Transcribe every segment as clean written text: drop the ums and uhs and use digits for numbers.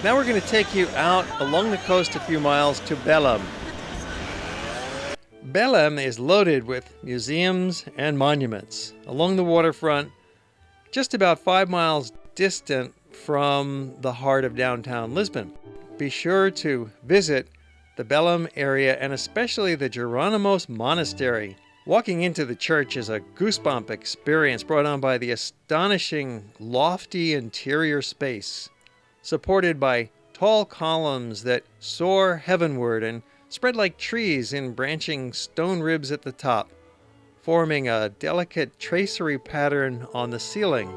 Now we're going to take you out along the coast a few miles to Belem. Belem is loaded with museums and monuments along the waterfront, just about 5 miles distant from the heart of downtown Lisbon. Be sure to visit the Belem area and especially the Jeronimos Monastery. Walking into the church is a goosebump experience brought on by the astonishing, lofty interior space, supported by tall columns that soar heavenward and spread like trees in branching stone ribs at the top, forming a delicate tracery pattern on the ceiling.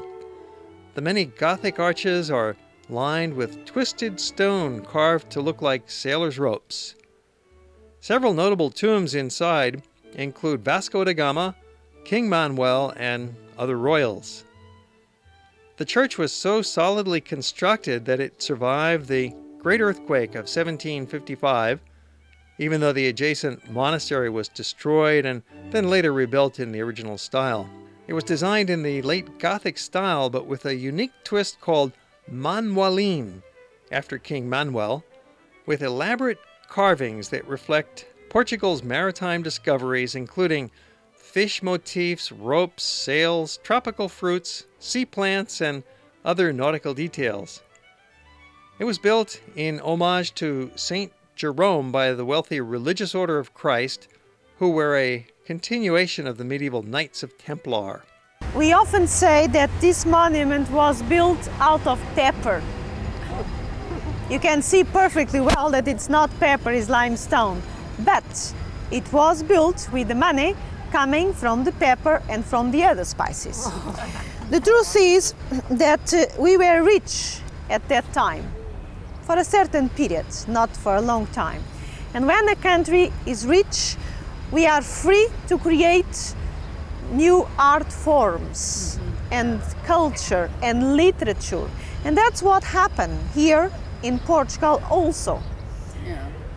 The many Gothic arches are lined with twisted stone carved to look like sailors' ropes. Several notable tombs inside include Vasco da Gama, King Manuel, and other royals. The church was so solidly constructed that it survived the Great Earthquake of 1755, even though the adjacent monastery was destroyed and then later rebuilt in the original style. It was designed in the late Gothic style, but with a unique twist called Manuelin, after King Manuel, with elaborate carvings that reflect Portugal's maritime discoveries, including fish motifs, ropes, sails, tropical fruits, sea plants, and other nautical details. It was built in homage to Saint Jerome by the wealthy Religious Order of Christ, who were a continuation of the medieval Knights of Templar. We often say that this monument was built out of pepper. You can see perfectly well that it's not pepper, it's limestone. But it was built with the money coming from the pepper and from the other spices. The truth is that we were rich at that time, for a certain period, not for a long time. And when a country is rich, we are free to create new art forms and culture and literature. And that's what happened here in Portugal also.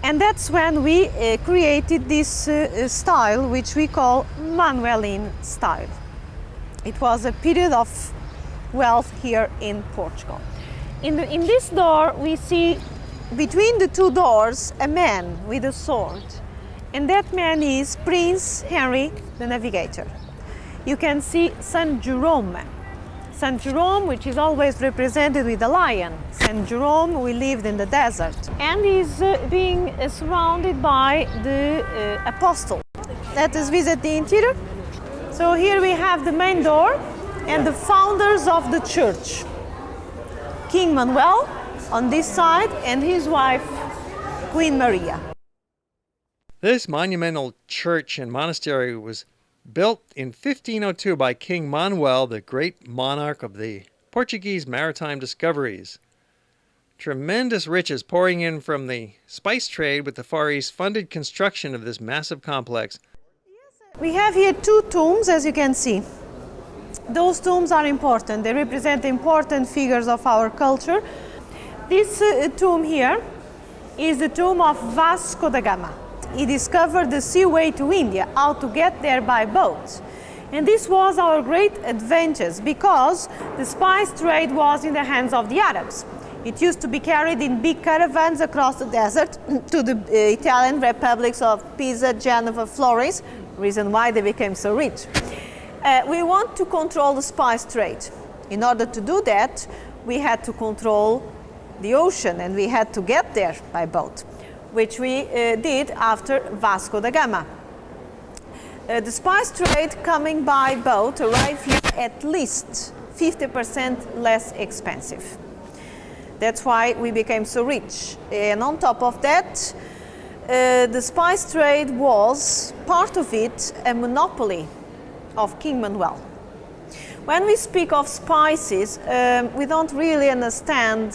And that's when we created this style, which we call Manuelin style. It was a period of wealth here in Portugal. In this door, we see between the two doors a man with a sword. And that man is Prince Henry the Navigator. You can see Saint Jerome. Saint Jerome, which is always represented with a lion. Saint Jerome, who lived in the desert. And is being surrounded by the apostle. Let us visit the interior. So here we have the main door and the founders of the church. King Manuel on this side and his wife, Queen Maria. This monumental church and monastery was built in 1502 by King Manuel, the great monarch of the Portuguese maritime discoveries. Tremendous riches pouring in from the spice trade with the Far East funded construction of this massive complex. We have here two tombs, as you can see. Those tombs are important. They represent important figures of our culture. This tomb here is the tomb of Vasco da Gama. He discovered the seaway to India, how to get there by boat. And this was our great advantage because the spice trade was in the hands of the Arabs. It used to be carried in big caravans across the desert to the Italian republics of Pisa, Genova, Florence, reason why they became so rich. We want to control the spice trade. In order to do that, we had to control the ocean and we had to get there by boat, which we did after Vasco da Gama. The spice trade coming by boat arrived here at least 50% less expensive. That's why we became so rich. And on top of that, the spice trade was, part of it, a monopoly of King Manuel. When we speak of spices, we don't really understand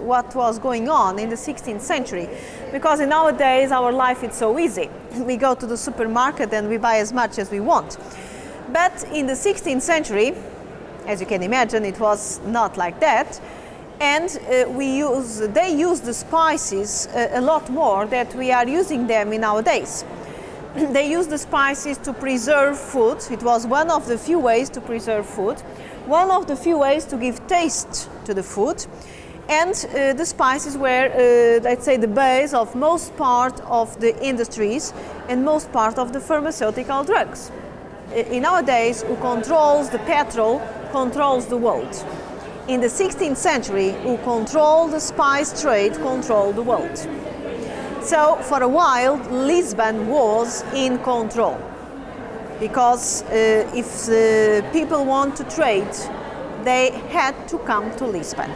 what was going on in the 16th century, because in nowadays our life is so easy. We go to the supermarket and we buy as much as we want. But in the 16th century, as you can imagine, it was not like that. And they used the spices a lot more than we are using them in nowadays. They used the spices to preserve food. It was one of the few ways to preserve food, one of the few ways to give taste to the food. And the spices were, let's say, the base of most part of the industries and most part of the pharmaceutical drugs. In nowadays, who controls the petrol controls the world. In the 16th century, who controlled the spice trade controlled the world. So for a while, Lisbon was in control, because if the people want to trade, they had to come to Lisbon.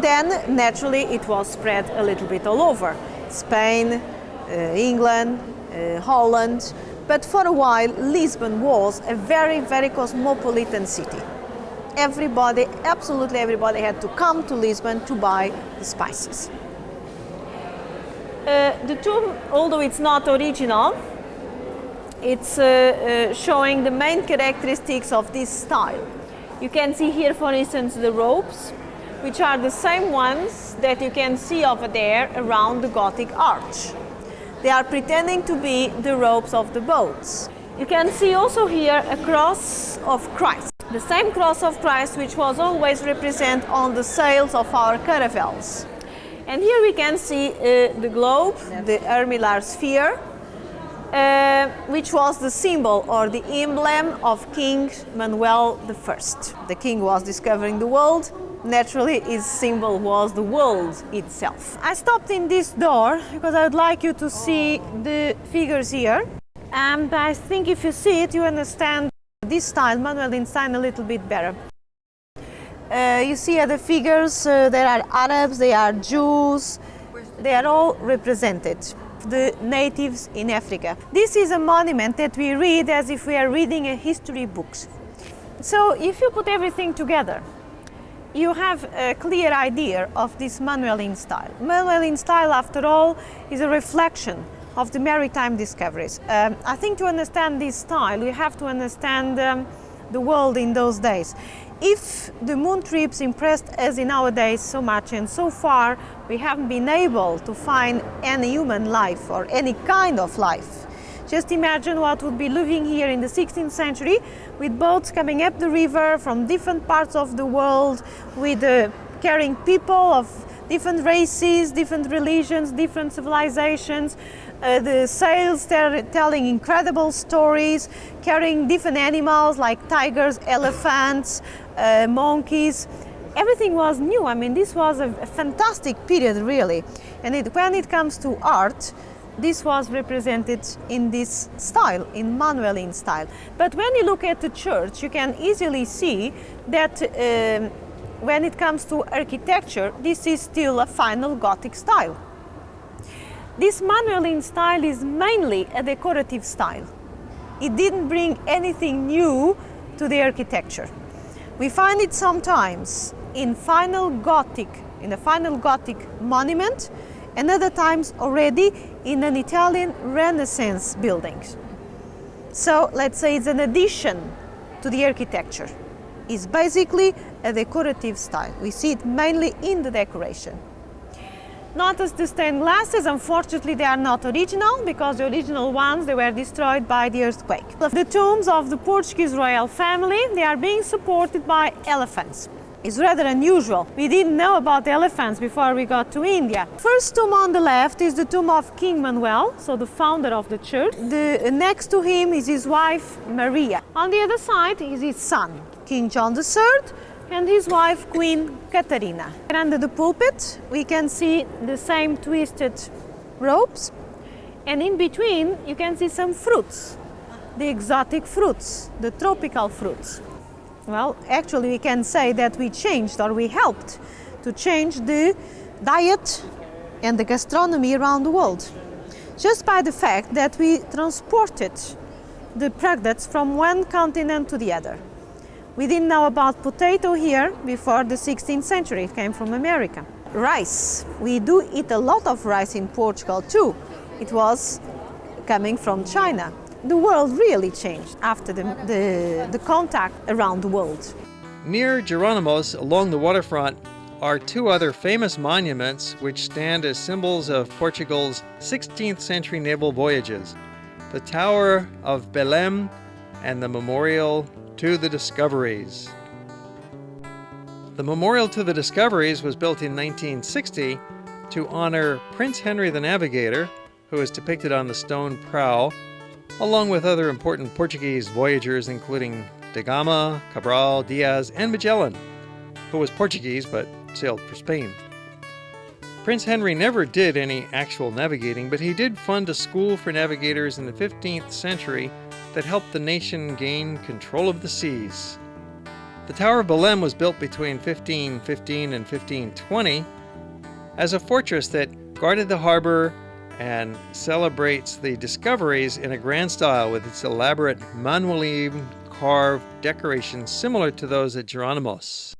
Then naturally it was spread a little bit all over, Spain, England, Holland, but for a while Lisbon was a very, very cosmopolitan city. Everybody, absolutely everybody had to come to Lisbon to buy the spices. The tomb, although it's not original, it's showing the main characteristics of this style. You can see here, for instance, the ropes, which are the same ones that you can see over there around the Gothic arch. They are pretending to be the ropes of the boats. You can see also here a cross of Christ, the same cross of Christ which was always represented on the sails of our caravels. And here we can see the globe, the armilar sphere, which was the symbol or the emblem of King Manuel I. The king was discovering the world. Naturally, his symbol was the world itself. I stopped in this door because I would like you to see the figures here. And I think if you see it, you understand this style, Manuelin style, a little bit better. You see the figures, there are Arabs, there are Jews, they are all represented, the natives in Africa. This is a monument that we read as if we are reading a history book. So if you put everything together, you have a clear idea of this Manuelin style. Manuelin style, after all, is a reflection of the maritime discoveries. I think to understand this style, you have to understand the world in those days. If the moon trips impressed us in nowadays so much, and so far we haven't been able to find any human life or any kind of life. Just imagine what would be living here in the 16th century with boats coming up the river from different parts of the world, with carrying people of different races, different religions, different civilizations, the sails telling incredible stories, carrying different animals like tigers, elephants, monkeys. Everything was new. I mean, this was a fantastic period, really. And when it comes to art, this was represented in this style, in Manuelin style. But when you look at the church, you can easily see that when it comes to architecture, this is still a final Gothic style. This Manuelin style is mainly a decorative style. It didn't bring anything new to the architecture. We find it sometimes in a final Gothic monument, and other times already in an Italian Renaissance building. So let's say it's an addition to the architecture. It's basically a decorative style. We see it mainly in the decoration. Notice the stained glasses. Unfortunately, they are not original, because the original ones, they were destroyed by the earthquake. The tombs of the Portuguese royal family, they are being supported by elephants. It's rather unusual. We didn't know about elephants before we got to India. First tomb on the left is the tomb of King Manuel, so the founder of the church. Next to him is his wife, Maria. On the other side is his son, King John III, and his wife, Queen Catarina. And under the pulpit, we can see the same twisted ropes. And in between, you can see some fruits, the exotic fruits, the tropical fruits. Well, actually we can say that we changed, or we helped to change the diet and the gastronomy around the world, just by the fact that we transported the products from one continent to the other. We didn't know about potato here before the 16th century. It came from America. Rice. We do eat a lot of rice in Portugal too. It was coming from China. The world really changed after the contact around the world. Near Jeronimos, along the waterfront, are two other famous monuments which stand as symbols of Portugal's 16th century naval voyages: the Tower of Belém and the Memorial to the Discoveries. The memorial to the discoveries was built in 1960 to honor Prince Henry the Navigator, who is depicted on the stone prow, along with other important Portuguese voyagers including da Gama, Cabral, Diaz, and Magellan, who was Portuguese but sailed for Spain. Prince Henry never did any actual navigating, but he did fund a school for navigators in the 15th century that helped the nation gain control of the seas. The Tower of Belem was built between 1515 and 1520 as a fortress that guarded the harbor and celebrates the discoveries in a grand style with its elaborate Manuelin carved decorations similar to those at Jeronimos.